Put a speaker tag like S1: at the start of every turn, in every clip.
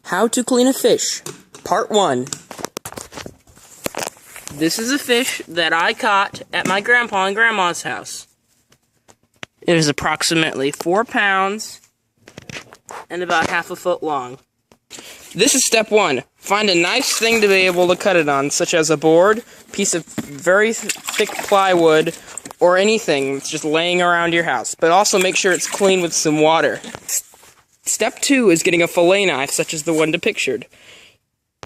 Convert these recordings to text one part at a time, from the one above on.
S1: How to clean a fish, Part 1. This is a fish that I caught at my grandpa and grandma's house. It is approximately 4 pounds and about half a foot long. This is step 1. Find a nice thing to be able to cut it on, such as a board, piece of very thick plywood, or anything that's just laying around your house. But also make sure it's clean with some water. Step 2 is getting a fillet knife, such as the one depicted.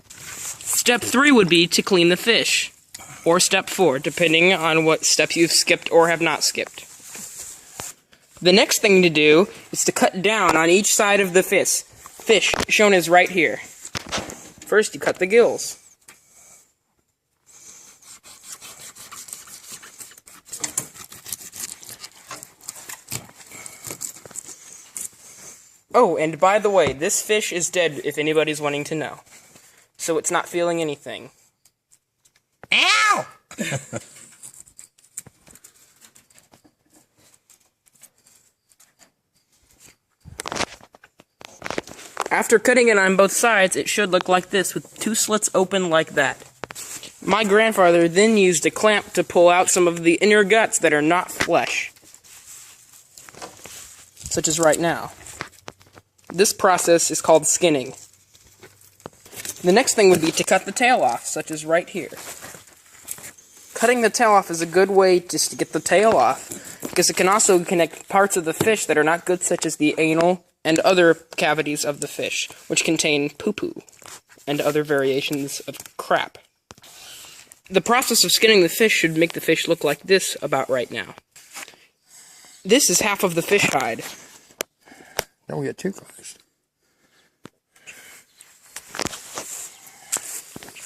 S1: Step 3 would be to clean the fish, or step 4, depending on what steps you've skipped or have not skipped. The next thing to do is to cut down on each side of the fish, shown as right here. First, you cut the gills. Oh, and by the way, this fish is dead, if anybody's wanting to know. So it's not feeling anything. Ow! After cutting it on both sides, it should look like this, with 2 slits open like that. My grandfather then used a clamp to pull out some of the inner guts that are not flesh. Such as right now. This process is called skinning. The next thing would be to cut the tail off, such as right here. Cutting the tail off is a good way just to get the tail off, because it can also connect parts of the fish that are not good, such as the anal and other cavities of the fish, which contain poo-poo and other variations of crap. The process of skinning the fish should make the fish look like this about right now. This is half of the fish hide.
S2: Don't get too close.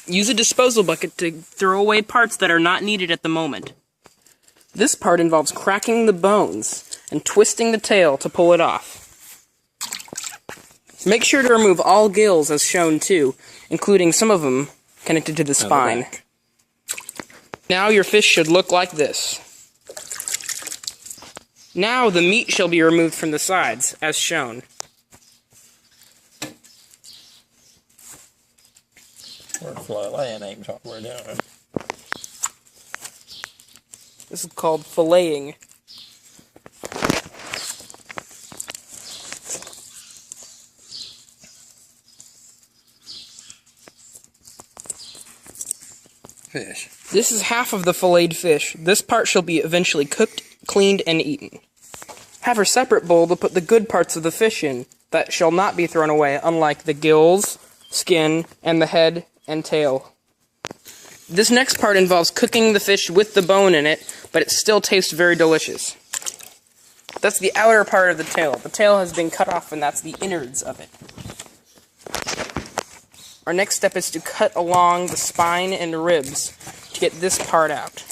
S1: Use a disposal bucket to throw away parts that are not needed at the moment. This part involves cracking the bones and twisting the tail to pull it off. Make sure to remove all gills as shown too, including some of them connected to the spine. Now your fish should look like this. Now the meat shall be removed from the sides, as shown.
S2: We're filleting ain't what we're doing.
S1: This is called filleting.
S2: Fish.
S1: This is half of the filleted fish. This part shall be eventually cooked, cleaned, and eaten. Have a separate bowl to put the good parts of the fish in, that shall not be thrown away, unlike the gills, skin, and the head and tail. This next part involves cooking the fish with the bone in it, but it still tastes very delicious. That's the outer part of the tail. The tail has been cut off, and that's the innards of it. Our next step is to cut along the spine and ribs to get this part out.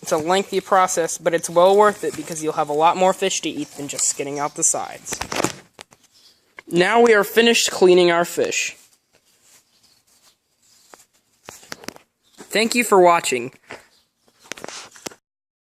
S1: It's a lengthy process, but it's well worth it because you'll have a lot more fish to eat than just skinning out the sides. Now we are finished cleaning our fish. Thank you for watching.